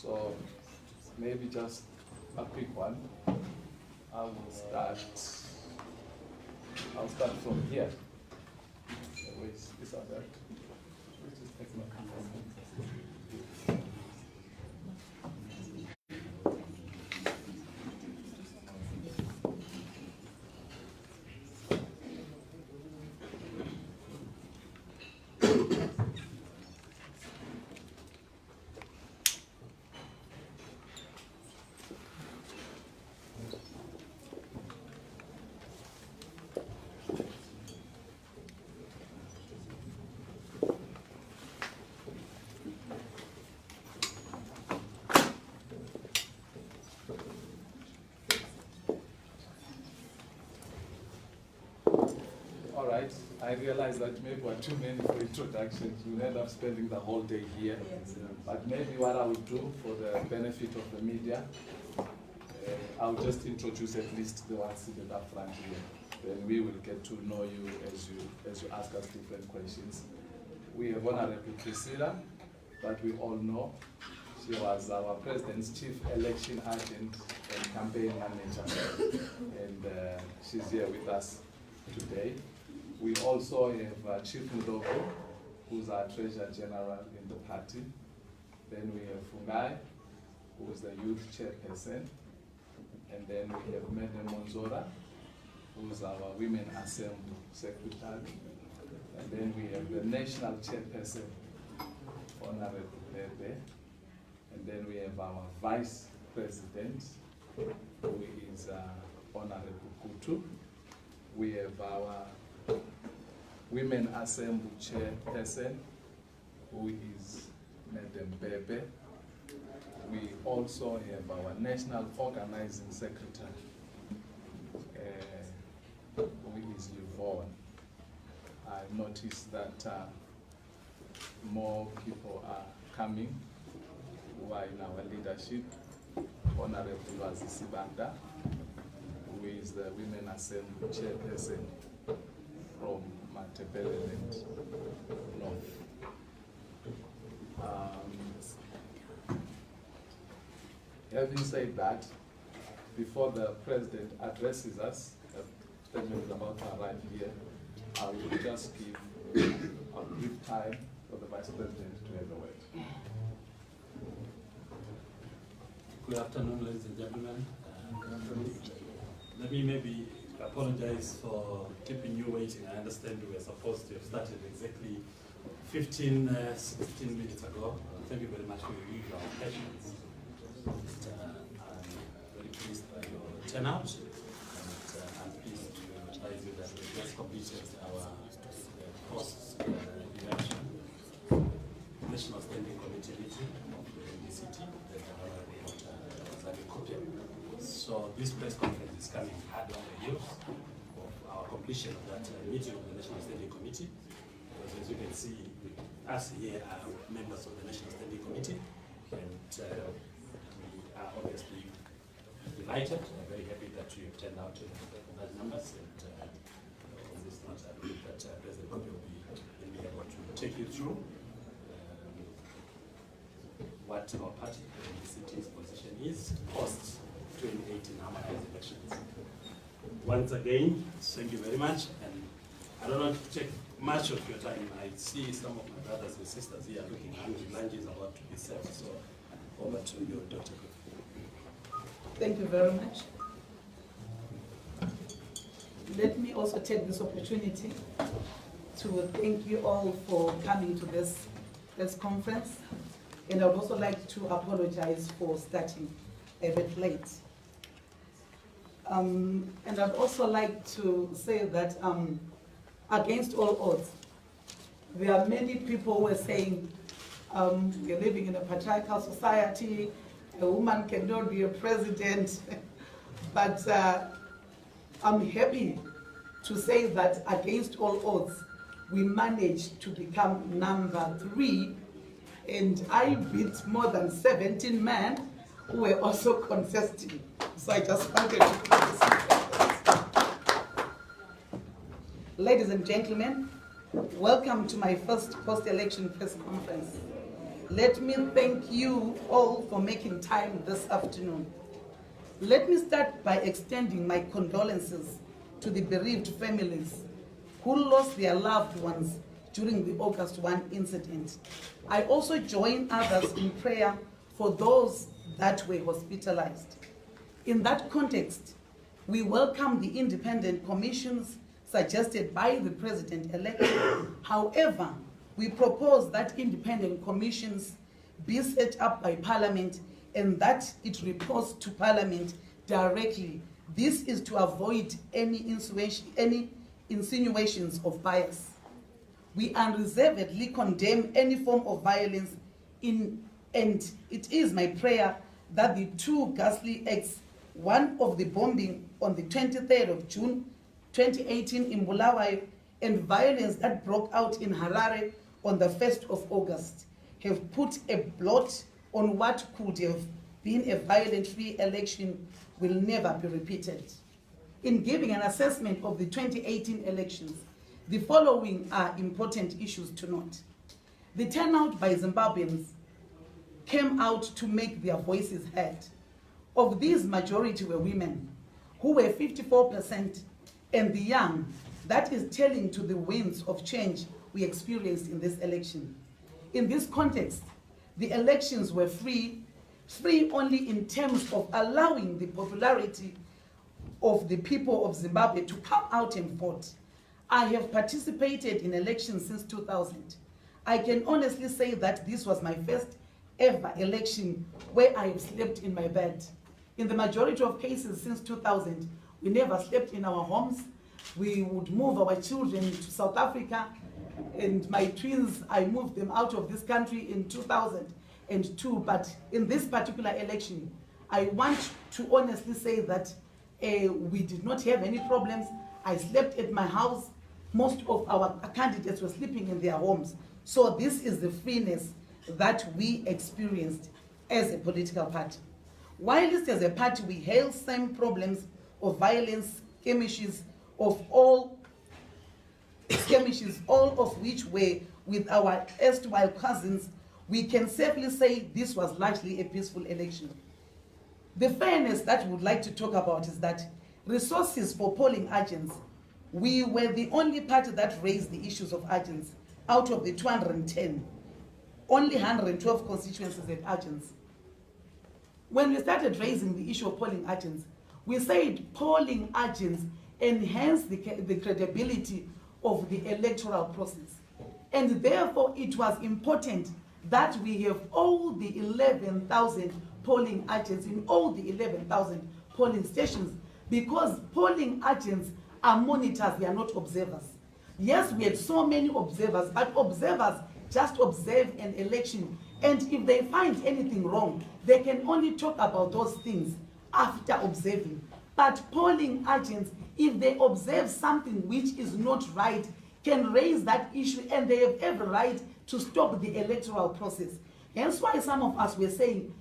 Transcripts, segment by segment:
So maybe just a quick one. I'll start from here. Wait, is that right? Which is technical. I realize that maybe we're too many for introductions. We'll end up spending the whole day here. Yes. But maybe what I will do for the benefit of the media, I'll just introduce at least the ones seated up front here. Then we will get to know you as you ask us different questions. We have Honorable Priscilla, but we all know she was our President's Chief Election Agent and Campaign Manager. And she's here with us today. We also have Chief Ndogo, who's our Treasurer General in the party. Then we have Fungai, who is the Youth Chairperson. And then we have Madam Monzora, who's our Women Assembly Secretary. And then we have the National Chairperson, Honorable Khupe. And then we have our Vice President, who is Honorable Kutu. We have our Women Assembly Chairperson, who is Madam Bebe. We also have our National Organizing Secretary, who is Yvonne. I noticed that more people are coming who are in our leadership. Honorable Sibanda, who is the Women Assembly Chairperson from Matebeleland North. Having said that, before the President addresses us, the statement is about to arrive here, I will just give a brief time for the Vice President to have a word. Good afternoon, ladies and gentlemen. Let me maybe apologize for keeping you waiting. I understand we were supposed to have started exactly 16 minutes ago. Thank you very much for your usual patience. I'm very pleased by your turnout, and I'm pleased to advise you that we just completed our post-election National Standing Committee meeting of the NDCT that Thokozani Khupe. So this press conference is coming hard on the heels of our completion of that meeting of the National Standing Committee. Because as you can see, us here are members of the National Standing Committee, and we are obviously delighted and very happy that you have turned out to those numbers. And on this note, I believe that President Khupe will be able to take you through what our party, the city's position is post 2018 harmonized elections. Once again, thank you very much, and I don't want to take much of your time. I see some of my brothers and sisters here looking hungry. Lunch is about to be served, so over to you, Dr. Khupe. Thank you very much. Let me also take this opportunity to thank you all for coming to this conference. And I would also like to apologize for starting a bit late. And I'd also like to say that against all odds, there are many people who are saying we're living in a patriarchal society, a woman cannot be a president. But I'm happy to say that against all odds, we managed to become number 3. And I beat more than 17 men who were also contesting. So I just wanted to Ladies and gentlemen, welcome to my first post-election press conference. Let me thank you all for making time this afternoon. Let me start by extending my condolences to the bereaved families who lost their loved ones during the August 1 incident. I also join others in prayer for those that were hospitalized. In that context, we welcome the independent commissions suggested by the President-elect. However, we propose that independent commissions be set up by Parliament and that it reports to Parliament directly. This is to avoid any insinuations of bias. We unreservedly condemn any form of violence and it is my prayer that the two ghastly acts, one of the bombing on the 23rd of June 2018 in Bulawayo and violence that broke out in Harare on the 1st of August, have put a blot on what could have been a violent-free election will never be repeated. In giving an assessment of the 2018 elections, the following are important issues to note. The turnout by Zimbabweans came out to make their voices heard. Of these, majority were women, who were 54%, and the young, that is telling to the winds of change we experienced in this election. In this context, the elections were free only in terms of allowing the popularity of the people of Zimbabwe to come out and vote. I have participated in elections since 2000. I can honestly say that this was my first ever election where I have slept in my bed. In the majority of cases since 2000, we never slept in our homes. We would move our children to South Africa, and my twins, I moved them out of this country in 2002. But in this particular election, I want to honestly say that we did not have any problems. I slept at my house. Most of our candidates were sleeping in their homes. So this is the freeness that we experienced as a political party. Whilst as a party we hail same problems of violence, skirmishes, all of which were with our erstwhile cousins, we can safely say this was largely a peaceful election. The fairness that we would like to talk about is that resources for polling agents, we were the only party that raised the issues of agents. Out of the 210, only 112 constituencies had agents. When we started raising the issue of polling agents, we said polling agents enhance the credibility of the electoral process. And therefore, it was important that we have all the 11,000 polling agents in all the 11,000 polling stations, because polling agents are monitors, they are not observers. Yes, we had so many observers, but observers just observe an election, and if they find anything wrong, they can only talk about those things after observing. But polling agents, if they observe something which is not right, can raise that issue, and they have every right to stop the electoral process. Hence why some of us were saying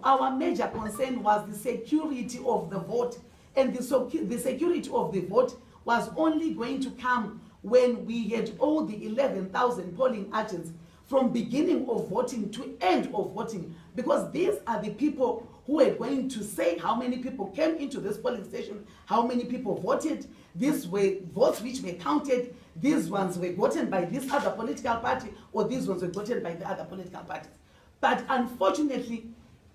our major concern was the security of the vote, and the security of the vote was only going to come when we had all the 11,000 polling agents from beginning of voting to end of voting, because these are the people who are going to say how many people came into this polling station, how many people voted. These were votes which were counted. These ones were gotten by this other political party, or these ones were gotten by the other political parties. But unfortunately,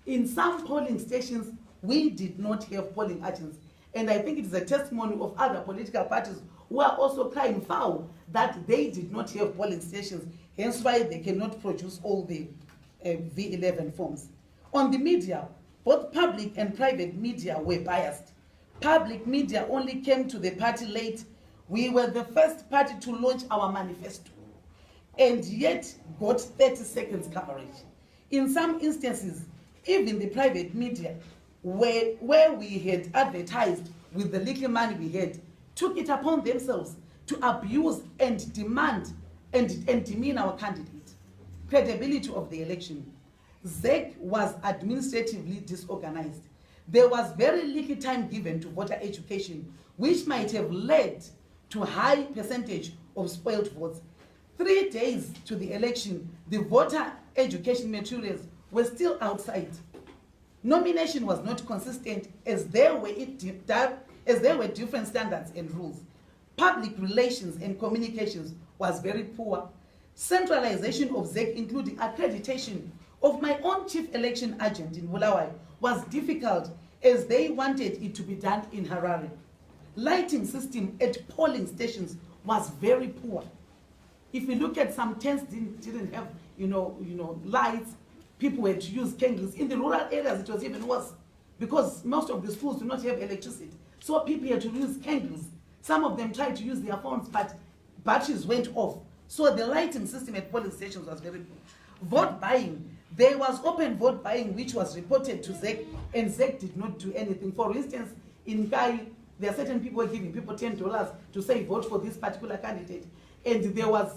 in some polling stations, we did not have polling agents. And I think it is a testimony of other political parties who are also crying foul that they did not have polling stations, hence why they cannot produce all the V11 forms. On the media, both public and private media were biased. Public media only came to the party late. We were the first party to launch our manifesto, and yet got 30 seconds coverage. In some instances, even the private media, where we had advertised with the little money we had, took it upon themselves to abuse and demand and demean our candidate. Credibility of the election. ZEC was administratively disorganized. There was very little time given to voter education, which might have led to a high percentage of spoiled votes. 3 days to the election, the voter education materials were still outside. Nomination was not consistent as there were different standards and rules. Public relations and communications was very poor. Centralization of ZEC, including accreditation of my own chief election agent in Bulawayo, was difficult as they wanted it to be done in Harare. Lighting system at polling stations was very poor. If you look at some tents didn't have lights, people had to use candles. In the rural areas it was even worse because most of the schools do not have electricity. So people had to use candles. Some of them tried to use their phones, but batteries went off. So the lighting system at polling stations was very poor. Vote buying. There was open vote buying which was reported to ZEC, and ZEC did not do anything. For instance, in Kai, there are certain people giving people $10 to say vote for this particular candidate. And there was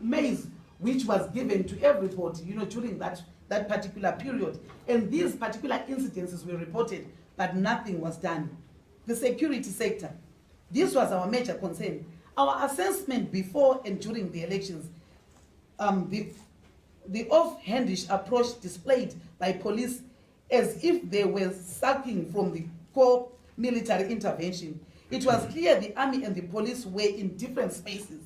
maize which was given to everybody, during that particular period. And these particular incidences were reported, but nothing was done. The security sector. This was our major concern. Our assessment before and during the elections, the offhandish approach displayed by police as if they were sucking from the core military intervention. It was clear the army and the police were in different spaces.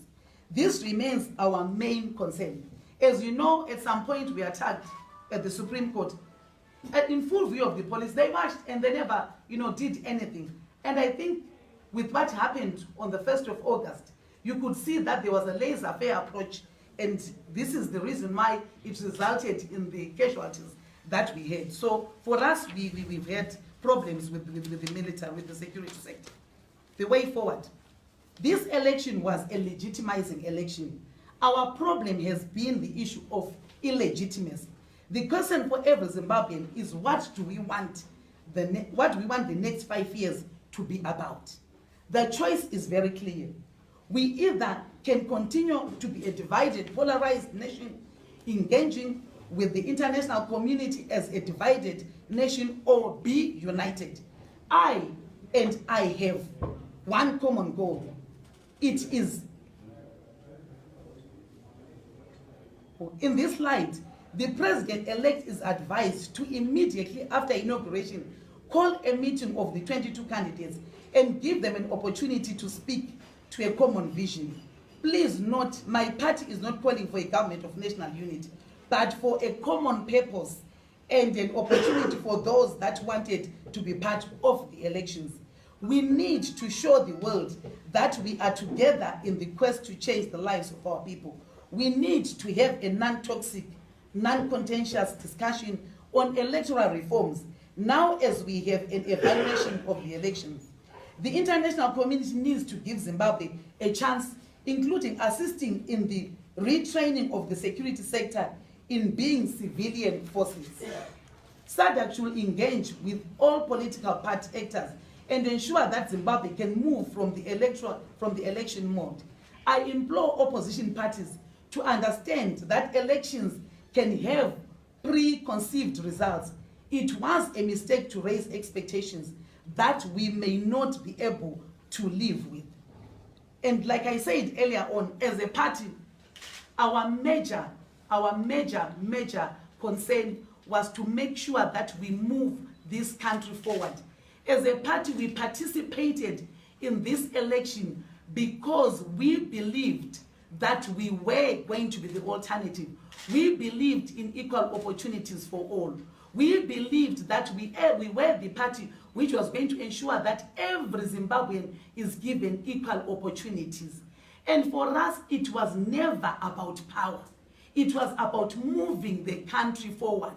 This remains our main concern. As you know, at some point we attacked at the Supreme Court. In full view of the police, they marched and they never, did anything. And I think with what happened on the 1st of August, you could see that there was a laissez-faire approach, and this is the reason why it resulted in the casualties that we had. So for us, we've had problems with the military, with the security sector. The way forward. This election was a legitimizing election. Our problem has been the issue of illegitimacy. The question for every Zimbabwean is what we want the next 5 years to be about. The choice is very clear. We either can continue to be a divided, polarized nation, engaging with the international community as a divided nation, or be united. I have one common goal. It is, in this light, the president-elect is advised to immediately after inauguration call a meeting of the 22 candidates and give them an opportunity to speak to a common vision. Please note, my party is not calling for a government of national unity, but for a common purpose and an opportunity for those that wanted to be part of the elections. We need to show the world that we are together in the quest to change the lives of our people. We need to have a non-toxic, non-contentious discussion on electoral reforms now as we have an evaluation of the elections. The international community needs to give Zimbabwe a chance, including assisting in the retraining of the security sector in being civilian forces. SADC should engage with all political party actors and ensure that Zimbabwe can move from the election mode. I implore opposition parties to understand that elections can have preconceived results. It was a mistake to raise expectations that we may not be able to live with. And like I said earlier on, as a party, our major concern was to make sure that we move this country forward. As a party, we participated in this election because we believed that we were going to be the alternative. We believed in equal opportunities for all. We believed that we were the party which was going to ensure that every Zimbabwean is given equal opportunities. And for us, it was never about power. It was about moving the country forward.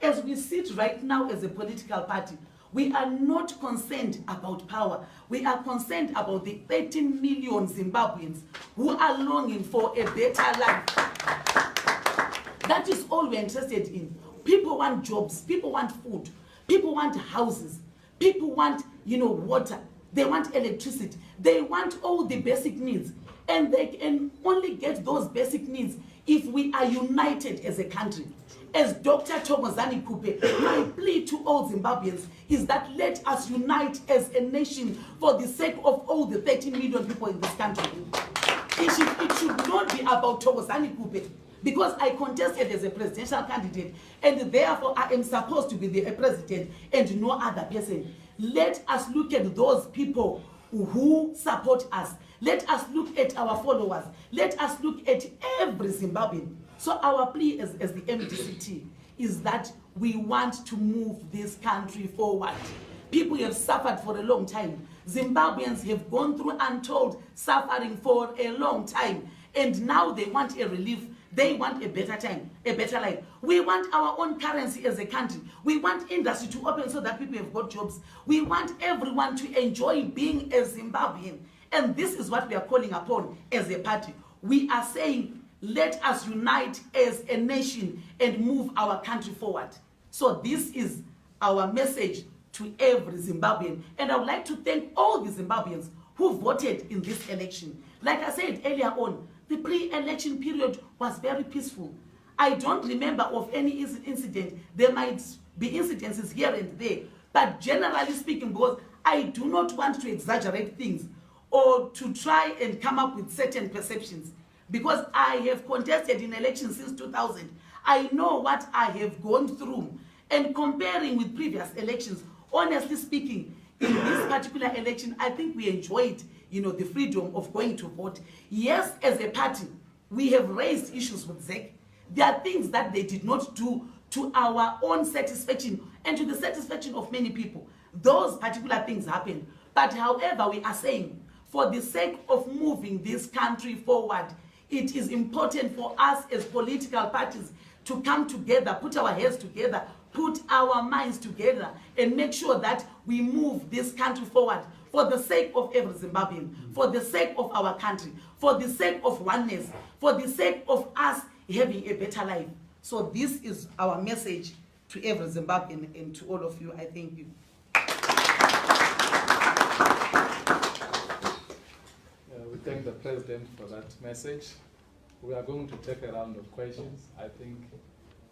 As we sit right now as a political party, we are not concerned about power. We are concerned about the 13 million Zimbabweans who are longing for a better life. That is all we're interested in. People want jobs, people want food, people want houses, people want, water, they want electricity, they want all the basic needs. And they can only get those basic needs if we are united as a country. As Dr. Thokozani Khupe, my plea to all Zimbabweans is that let us unite as a nation for the sake of all the 13 million people in this country. it should not be about Thokozani Khupe, because I contested as a presidential candidate, and therefore I am supposed to be the president and no other person. Let us look at those people who support us. Let us look at our followers. Let us look at every Zimbabwean. So our plea as the MDCT is that we want to move this country forward. People have suffered for a long time. Zimbabweans have gone through untold suffering for a long time, and now they want a relief. They want a better time, a better life. We want our own currency as a country. We want industry to open so that people have got jobs. We want everyone to enjoy being a Zimbabwean. And this is what we are calling upon as a party. We are saying, let us unite as a nation and move our country forward. So this is our message to every Zimbabwean. And I would like to thank all the Zimbabweans who voted in this election. Like I said earlier on, the pre-election period was very peaceful. I don't remember of any incident. There might be incidences here and there, but generally speaking, because I do not want to exaggerate things or to try and come up with certain perceptions, because I have contested in elections since 2000. I know what I have gone through, and comparing with previous elections, honestly speaking, in this particular election, I think we enjoyed, the freedom of going to vote. Yes, as a party, we have raised issues with ZEC. There are things that they did not do to our own satisfaction and to the satisfaction of many people. Those particular things happened. But however, we are saying, for the sake of moving this country forward, it is important for us as political parties to come together, put our heads together, put our minds together, and make sure that we move this country forward for the sake of every Zimbabwean, for the sake of our country, for the sake of oneness, for the sake of us having a better life. So this is our message to every Zimbabwean and to all of you. I thank you. We thank the President for that message. We are going to take a round of questions. I think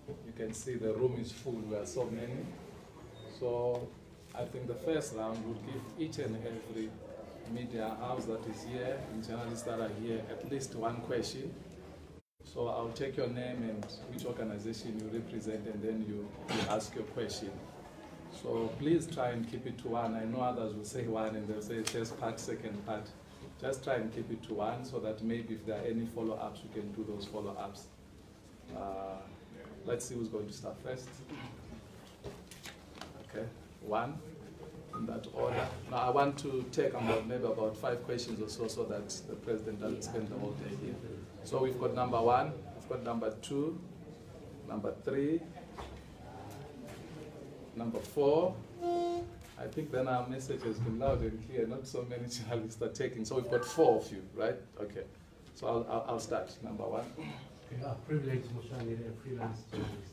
you can see the room is full. We are so many. So I think the first round will give each and every media house that is here and journalists that are here at least one question. So I'll take your name and which organization you represent, and then you ask your question. So please try and keep it to one. I know others will say one and they'll say first part, second part. Just try and keep it to one so that maybe if there are any follow-ups, we can do those follow-ups. Let's see who's going to start first. Okay, one, in that order. Now I want to take maybe about 5 questions or so that the President doesn't spend the whole day here. So we've got number 1, we've got number 2, number 3, number 4. I think then our message has been loud and clear. Not so many journalists are taking. So we've got 4 of you, right? Okay. So I'll start. Number 1. Okay, privilege, Moshani, a freelance journalist.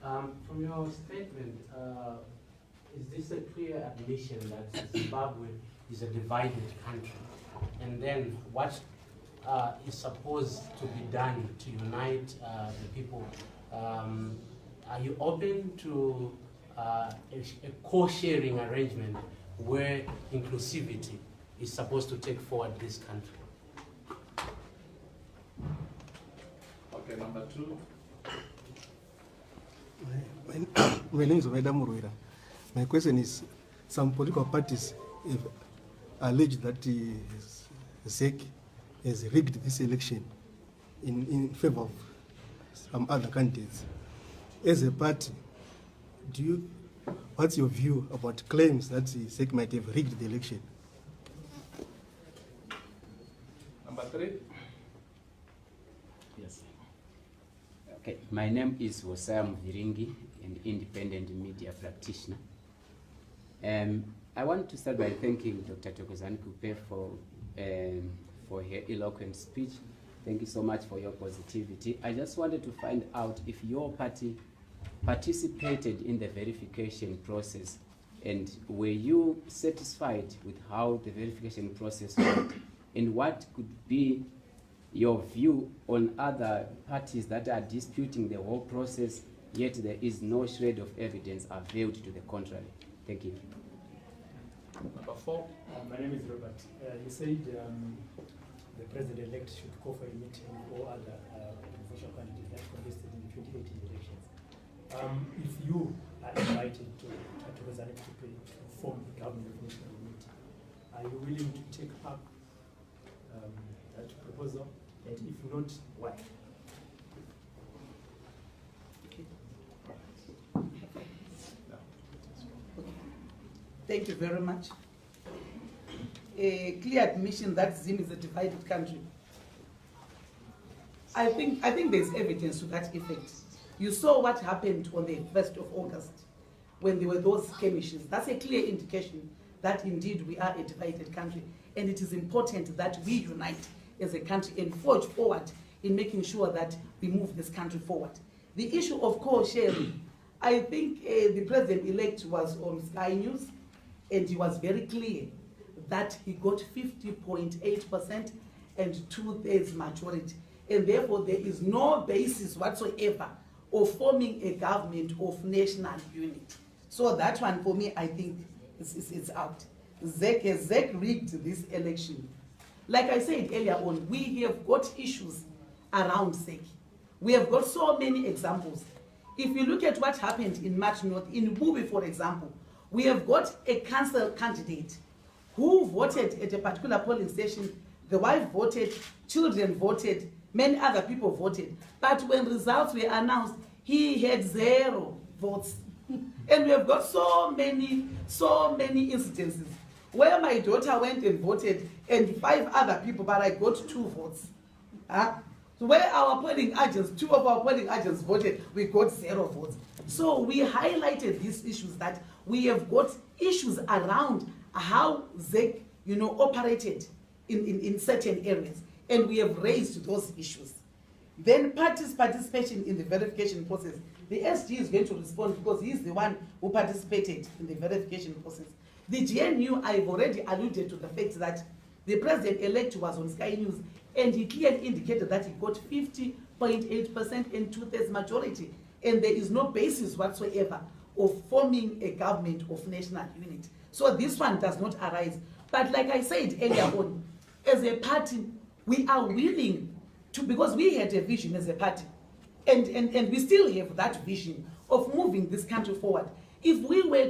From your statement, is this a clear admission that Zimbabwe is a divided country? And then what is supposed to be done to unite the people? Are you open to a co-sharing arrangement where inclusivity is supposed to take forward this country? Okay, number 2. My name is Madam Muruira. My question is, some political parties have alleged that ZEC has rigged this election in favor of some other candidates. As a party, what's your view about claims that ZEC might have rigged the election? Number 3. Yes. Okay, my name is Wosam Viringi, an independent media practitioner. I want to start by thanking Dr. Thokozani Khupe for her eloquent speech. Thank you so much for your positivity. I just wanted to find out if your party participated in the verification process, and were you satisfied with how the verification process went, and what could be your view on other parties that are disputing the whole process, yet there is no shred of evidence availed to the contrary? Thank you. Number 4. My name is Robert. You said the president-elect should call for a meeting or other presidential candidates that contested in the 2018 elections. If you are invited to Thokozani Khupe to form the government of national unity, are you willing to take up that proposal? And if not, why? Thank you very much. A clear admission that Zim is a divided country. I think there's evidence to that effect. You saw what happened on the 1st of August when there were those skirmishes. That's a clear indication that indeed we are a divided country, and it is important that we unite as a country and forge forward in making sure that we move this country forward. The issue of co-sharing, I think the president-elect was on Sky News, and he was very clear that he got 50.8% and 2/3 majority. And therefore, there is no basis whatsoever of forming a government of national unity. So that one, for me, I think it's out. ZEC rigged this election. Like I said earlier on, we have got issues around ZEC. We have got so many examples. If you look at what happened in March North, in Khupe, for example, we have got a council candidate who voted at a particular polling station. The wife voted, children voted, many other people voted. But when results were announced, he had 0 votes. And we have got so many incidences where my daughter went and voted and 5 other people, but I got 2 votes. So where our polling agents, 2 of our polling agents voted, we got 0 votes. So we highlighted these issues, that we have got issues around how ZEC, operated in certain areas, and we have raised those issues. Then parties' participation in the verification process. The SG is going to respond because he is the one who participated in the verification process. The GNU, I've already alluded to the fact that the president-elect was on Sky News, and he clearly indicated that he got 50.8% and 2/3 majority, and there is no basis whatsoever of forming a government of national unity. So this one does not arise. But like I said earlier on, as a party, we are willing to, because we had a vision as a party, and we still have that vision of moving this country forward. If we were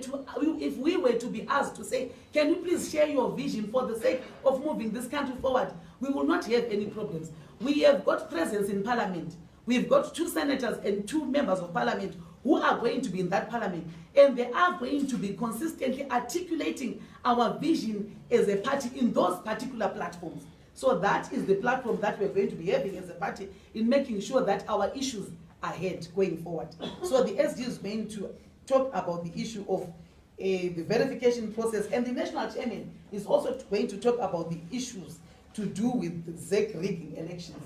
to be asked to say, can you please share your vision for the sake of moving this country forward, we will not have any problems. We have got presence in parliament. We've got 2 senators and 2 members of parliament who are going to be in that parliament, and they are going to be consistently articulating our vision as a party in those particular platforms. So that is the platform that we're going to be having as a party in making sure that our issues are heard going forward. So the SD is going to talk about the issue of the verification process, and the national chairman is also going to talk about the issues to do with the ZEC rigging elections.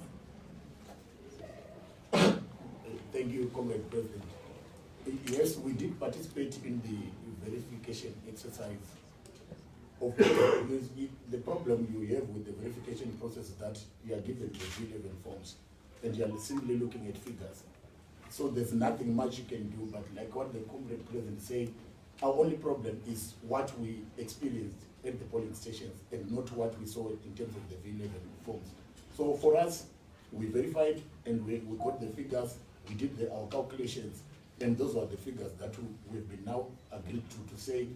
Thank you, Comrade President. Yes, we did participate in the verification exercise. Of course, the problem you have with the verification process is that you are given the V11 forms and you are simply looking at figures. So there's nothing much you can do, but like what the Comrade President said, our only problem is what we experienced at the polling stations and not what we saw in terms of the V11 forms. So for us, we verified and we got the figures, we did our calculations, and those were the figures that we've been now agreed to say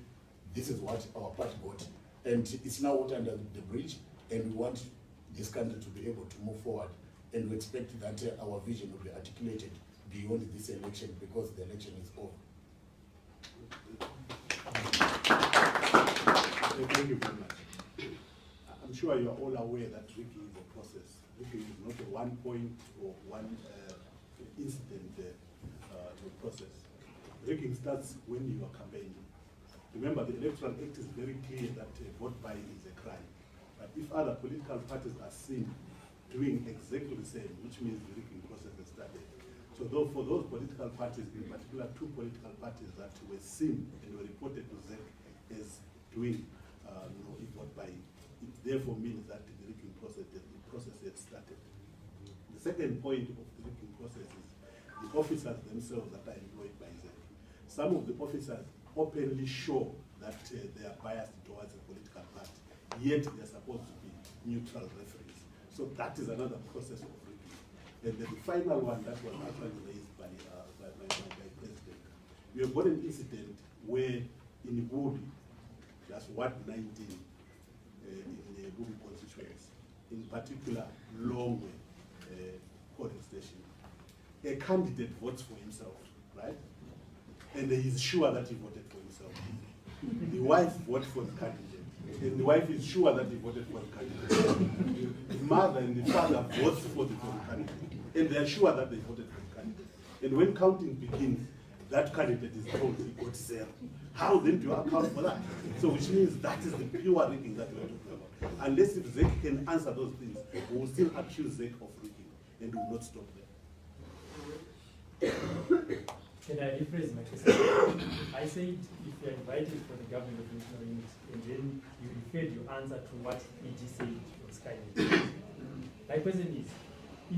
this is what our party got. And it's now water under the bridge, and we want this country to be able to move forward. And we expect that our vision will be articulated beyond this election, because the election is over. Thank you very much. I'm sure you are all aware that rigging is a process. Rigging is not a one point or one incident process. Rigging starts when you are campaigning. Remember, the Electoral Act is very clear that vote buying is a crime. But if other political parties are seen doing exactly the same, which means the rigging process has started. So for those political parties, in particular 2 political parties that were seen and were reported to ZEC as doing vote buying, it therefore means that the rigging process, has started. The second point of the rigging process is the officers themselves that are employed by ZEC. Some of the officers openly show that they are biased towards a political party, yet they are supposed to be neutral referees. So that is another process of rigging. And then the final one that was actually raised by President. We have got an incident where in Khupe, that's Ward 19 in the Khupe constituency, in particular Longwe polling station, a candidate votes for himself, right? And he is sure that he voted for himself. The wife votes for the candidate, and the wife is sure that he voted for the candidate. The mother and the father votes for the candidate, and they are sure that they voted for the candidate. And when counting begins, that candidate is told he got 0. How then do you account for that? So which means that is the pure rigging that we are talking about. Unless if ZEC can answer those things, we will still accuse ZEC of rigging, and we will not stop there. Can I rephrase my question? I said if you are invited for the government of national unity, and then you referred your answer to what EG said on Sky News. My question is,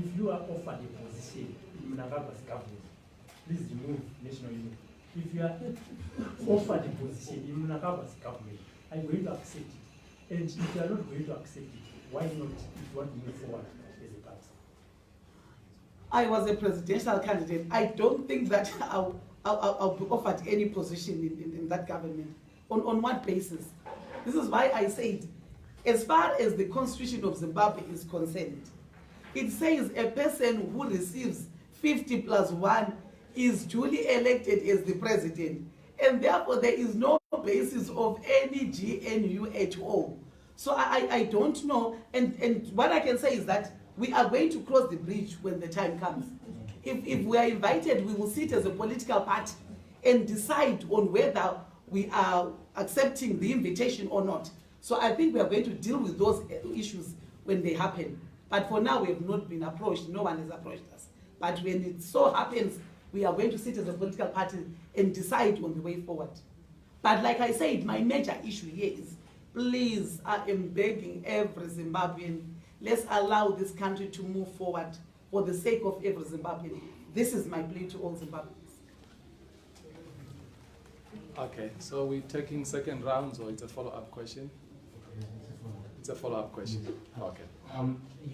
if you are offered a position in Mnangagwa's government, please remove national unity. If you are offered a position in Mnangagwa's government, are you going to accept it? And if you are not going to accept it, why not if you want to move forward as a party? I was a presidential candidate. I don't think that I'll be offered any position in that government. On what basis? This is why I said, as far as the Constitution of Zimbabwe is concerned, it says a person who receives 50 plus 1 is duly elected as the president. And therefore, there is no basis of any GNU at all. So I don't know. And what I can say is that we are going to cross the bridge when the time comes. If we are invited, we will sit as a political party and decide on whether we are accepting the invitation or not. So I think we are going to deal with those issues when they happen. But for now, we have not been approached. No one has approached us. But when it so happens, we are going to sit as a political party and decide on the way forward. But like I said, my major issue here is, please, I am begging every Zimbabwean, let's allow this country to move forward for the sake of every Zimbabwean. This is my plea to all Zimbabweans. Okay, so we're taking second rounds, or it's a follow-up question? It's a follow-up question. Okay.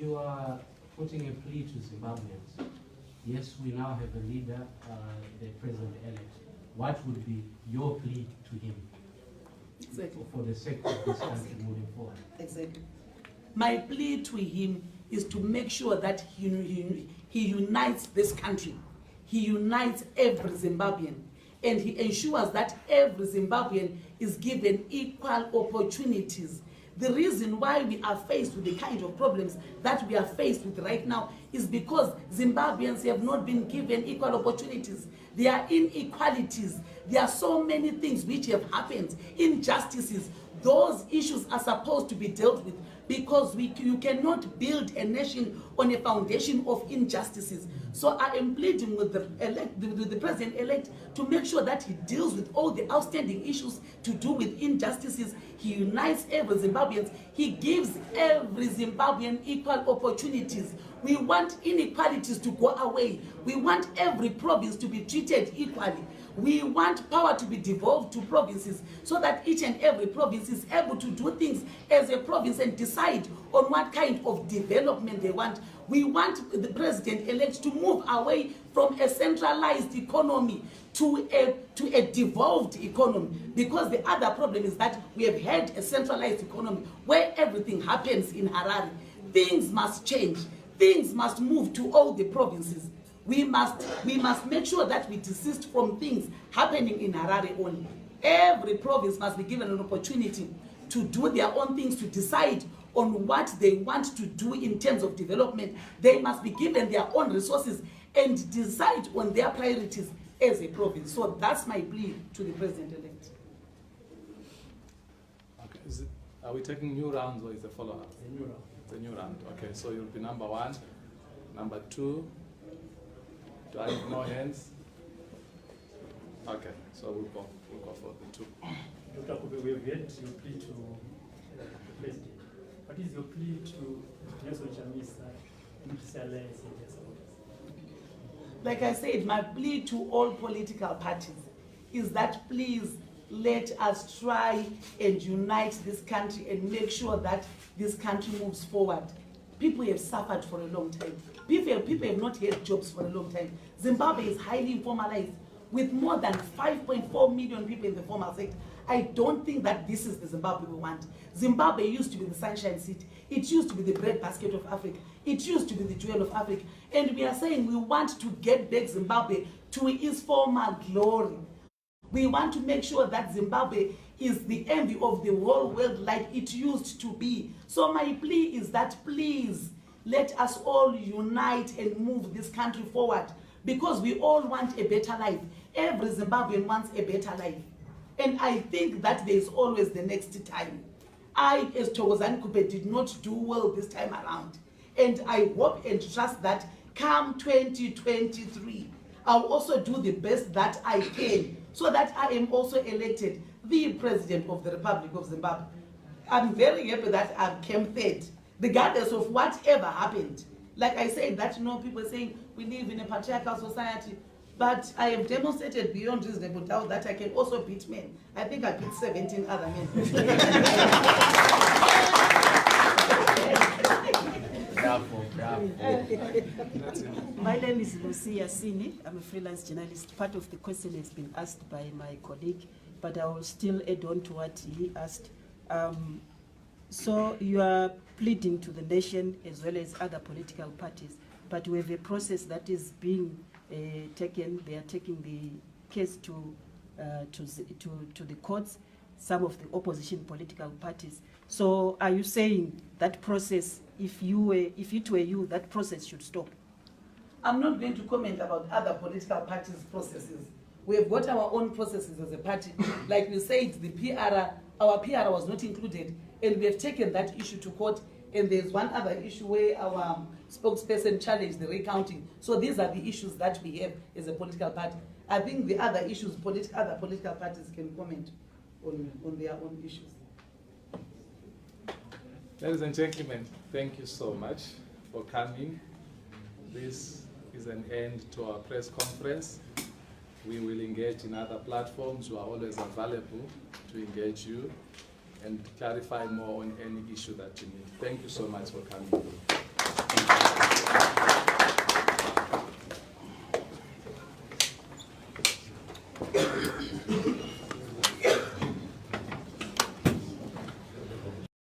You are putting a plea to Zimbabweans. Yes, we now have a leader, the president-elect. What would be your plea to him? Exactly. For the sake of this country moving forward? Exactly. My plea to him is to make sure that he unites this country. He unites every Zimbabwean. And he ensures that every Zimbabwean is given equal opportunities. The reason why we are faced with the kind of problems that we are faced with right now is because Zimbabweans have not been given equal opportunities. There are inequalities. There are so many things which have happened, injustices. Those issues are supposed to be dealt with, because you cannot build a nation on a foundation of injustices. So I am pleading with the president-elect to make sure that he deals with all the outstanding issues to do with injustices. He unites every Zimbabwean. He gives every Zimbabwean equal opportunities. We want inequalities to go away. We want every province to be treated equally. We want power to be devolved to provinces so that each and every province is able to do things as a province and decide on what kind of development they want. We want the president-elect to move away from a centralized economy to a devolved economy, because the other problem is that we have had a centralized economy where everything happens in Harare. Things must change. Things must move to all the provinces. We must make sure that we desist from things happening in Harare only. Every province must be given an opportunity to do their own things, to decide on what they want to do in terms of development. They must be given their own resources and decide on their priorities as a province. So that's my plea to the president-elect. Okay, are we taking new rounds, or is it a follow-up? A new round. It's a new round. Okay, so you'll be number 1, number 2. Do I have no hands? Okay, so we'll go for the 2. Dr. Khupe, we have heard your plea to the president. What is your plea to Nelson Chamisa and Mr. Alliance and their supporters? Like I said, my plea to all political parties is that please let us try and unite this country and make sure that this country moves forward. People have suffered for a long time. People have not had jobs for a long time. Zimbabwe is highly informalized with more than 5.4 million people in the formal sector. I don't think that this is the Zimbabwe we want. Zimbabwe used to be the Sunshine City. It used to be the breadbasket of Africa. It used to be the jewel of Africa. And we are saying we want to get back Zimbabwe to its former glory. We want to make sure that Zimbabwe is the envy of the whole world like it used to be. So my plea is that please let us all unite and move this country forward, because we all want a better life. Every Zimbabwean wants a better life. And I think that there is always the next time. I, as Thokozani Khupe, did not do well this time around. And I hope and trust that come 2023, I'll also do the best that I can, so that I am also elected the President of the Republic of Zimbabwe. I'm very happy that I came third, regardless of whatever happened. Like I said, that people are saying we live in a patriarchal society, but I have demonstrated beyond reasonable doubt that I can also beat men. I think I beat 17 other men. My name is Lucia Sini. I'm a freelance journalist. Part of the question has been asked by my colleague, but I will still add on to what he asked. So you are pleading to the nation as well as other political parties, but we have a process that is being taken. They are taking the case to the courts, some of the opposition political parties. So are you saying that process, if it were you, that process should stop? I'm not going to comment about other political parties' processes. We have got our own processes as a party. Like we said, our PR was not included, and we have taken that issue to court. And there's one other issue where our spokesperson challenged the recounting. So these are the issues that we have as a political party. I think the other issues, other political parties can comment on their own issues. Ladies and gentlemen, thank you so much for coming. This is an end to our press conference. We will engage in other platforms. We are always available to engage you and clarify more on any issue that you need. Thank you so much for coming.